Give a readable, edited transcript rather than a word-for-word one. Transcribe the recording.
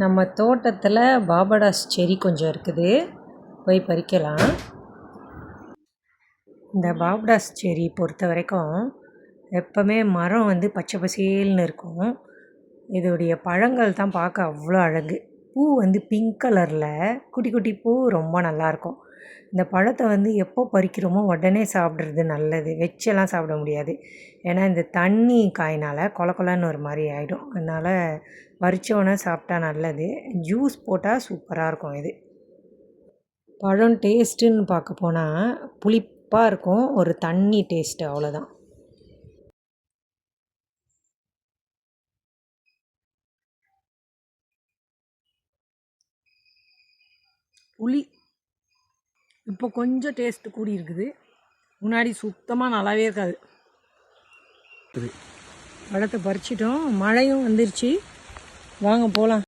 நம்ம தோட்டத்தில் பாபடாஸ் செடி கொஞ்சம் இருக்குது, போய் பறிக்கலாம். இந்த பாபடாஸ் செடி பொறுத்த வரைக்கும் எப்போவுமே மரம் வந்து பச்சை பசேல்னு இருக்கும். இதோடைய பழங்கள் தான் பார்க்க அவ்வளோ அழகு. பூ வந்து பிங்க் கலரில் குட்டி குட்டி பூ ரொம்ப நல்லாயிருக்கும். இந்த பழத்தை வந்து எப்போ பறிக்கிறோமோ உடனே சாப்பிட்றது நல்லது. வச்செல்லாம் சாப்பிட முடியாது. ஏன்னா இந்த தண்ணி காயினால் கொல கொலன்னு ஒரு மாதிரி ஆகிடும். அதனால் பறித்தோன்னே சாப்பிட்டா நல்லது. ஜூஸ் போட்டால் சூப்பராக இருக்கும் இது. பழம் டேஸ்ட்டுன்னு பார்க்க போனால் புளிப்பாக இருக்கும், ஒரு தண்ணி டேஸ்ட்டு, அவ்வளோதான். புளி இப்போ கொஞ்சம் டேஸ்ட்டு கூடி இருக்குது, முன்னாடி சுத்தமாக நல்லாவே இருக்காது. பழத்தை பறிச்சிட்டோம், மழையும் வந்துருச்சு, வாங்க போகலாம்.